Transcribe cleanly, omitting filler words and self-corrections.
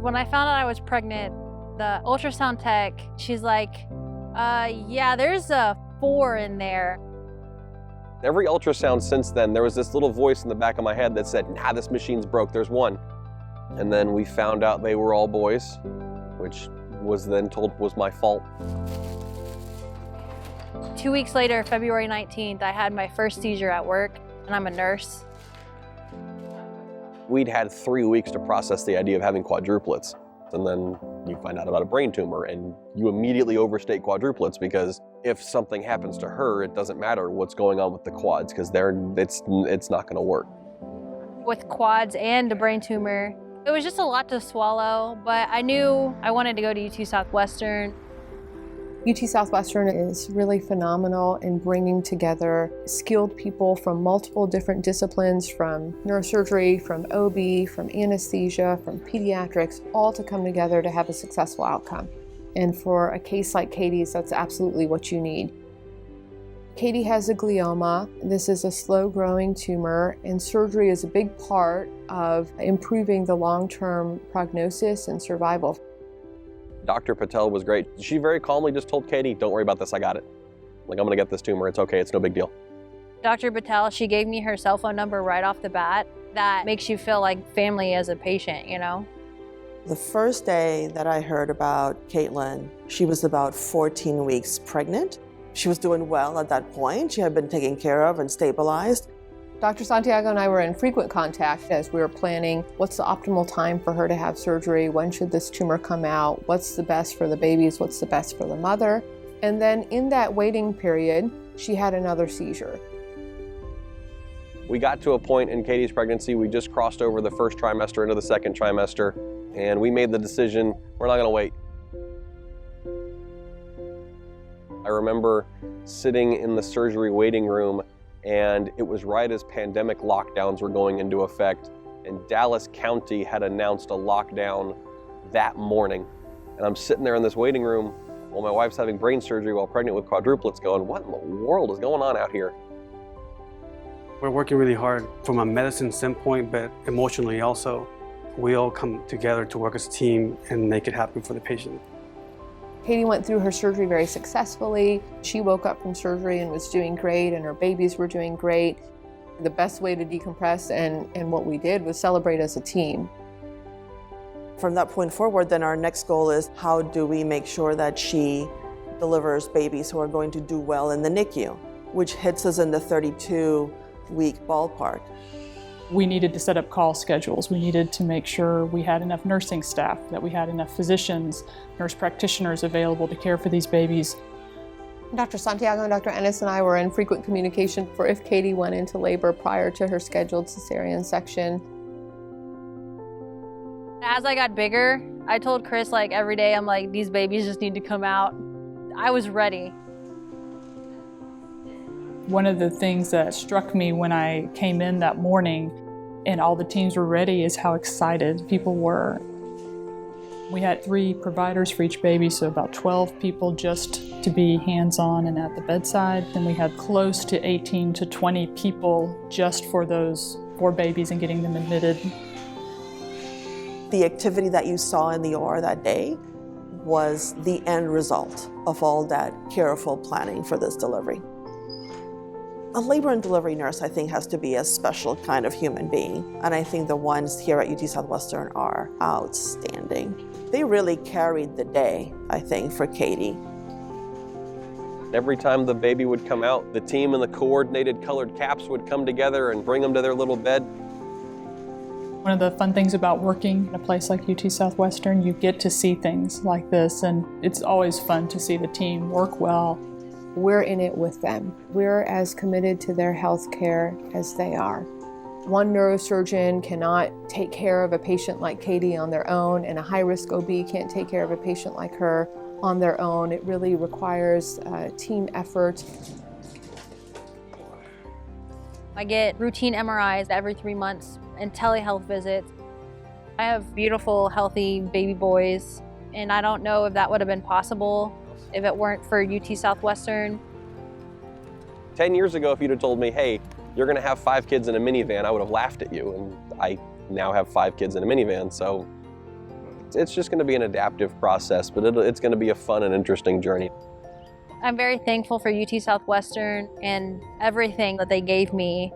When I found out I was pregnant, the ultrasound tech, she's like, yeah, there's a 4 in there. Every ultrasound since then, there was this little voice in the back of my head that said, nah, this machine's broke, there's 1. And then we found out they were all boys, which was then told was my fault. 2 weeks later, February 19th, I had my first seizure at work, and I'm a nurse. We'd had 3 weeks to process the idea of having quadruplets. And then you find out about a brain tumor, and you immediately overstate quadruplets, because if something happens to her, it doesn't matter what's going on with the quads, because it's not going to work. With quads and a brain tumor, it was just a lot to swallow, but I knew I wanted to go to UT Southwestern. UT Southwestern is really phenomenal in bringing together skilled people from multiple different disciplines, from neurosurgery, from OB, from anesthesia, from pediatrics, all to come together to have a successful outcome. And for a case like Katie's, that's absolutely what you need. Katie has a glioma. This is a slow-growing tumor, and surgery is a big part of improving the long-term prognosis and survival. Dr. Patel was great. She very calmly just told Katie, don't worry about this, I got it. Like, I'm gonna get this tumor, it's okay, it's no big deal. Dr. Patel, she gave me her cell phone number right off the bat. That makes you feel like family as a patient, you know? The first day that I heard about Caitlin, she was about 14 weeks pregnant. She was doing well at that point. She had been taken care of and stabilized. Dr. Santiago and I were in frequent contact as we were planning what's the optimal time for her to have surgery, when should this tumor come out, what's the best for the babies, what's the best for the mother. And then in that waiting period, she had another seizure. We got to a point in Katie's pregnancy, we just crossed over the first trimester into the second trimester, and we made the decision, we're not gonna wait. I remember sitting in the surgery waiting room, and it was right as pandemic lockdowns were going into effect, and Dallas County had announced a lockdown that morning. And I'm sitting there in this waiting room while my wife's having brain surgery while pregnant with quadruplets, going, what in the world is going on out here? We're working really hard from a medicine standpoint, but emotionally also. We all come together to work as a team and make it happen for the patient. Katie went through her surgery very successfully. She woke up from surgery and was doing great, and her babies were doing great. The best way to decompress and what we did was celebrate as a team. From that point forward, then our next goal is how do we make sure that she delivers babies who are going to do well in the NICU, which hits us in the 32-week ballpark. We needed to set up call schedules. We needed to make sure we had enough nursing staff, that we had enough physicians, nurse practitioners available to care for these babies. Dr. Santiago and Dr. Ennis and I were in frequent communication for if Katie went into labor prior to her scheduled cesarean section. As I got bigger, I told Chris like every day, I'm like, these babies just need to come out. I was ready. One of the things that struck me when I came in that morning and all the teams were ready is how excited people were. We had 3 providers for each baby, so about 12 people just to be hands-on and at the bedside. Then we had close to 18 to 20 people just for those 4 babies and getting them admitted. The activity that you saw in the OR that day was the end result of all that careful planning for this delivery. A labor and delivery nurse, I think, has to be a special kind of human being. And I think the ones here at UT Southwestern are outstanding. They really carried the day, I think, for Katie. Every time the baby would come out, the team in the coordinated colored caps would come together and bring them to their little bed. One of the fun things about working in a place like UT Southwestern, you get to see things like this, and it's always fun to see the team work well. We're in it with them. We're as committed to their health care as they are. One neurosurgeon cannot take care of a patient like Katie on their own, and a high-risk OB can't take care of a patient like her on their own. It really requires team effort. I get routine MRIs every 3 months and telehealth visits. I have beautiful, healthy baby boys, and I don't know if that would have been possible if it weren't for UT Southwestern. 10 years ago, if you'd have told me, hey, you're gonna have 5 kids in a minivan, I would have laughed at you. And I now have 5 kids in a minivan, so It's just going to be an adaptive process, but it's going to be a fun and interesting journey. I'm very thankful for UT Southwestern and everything that they gave me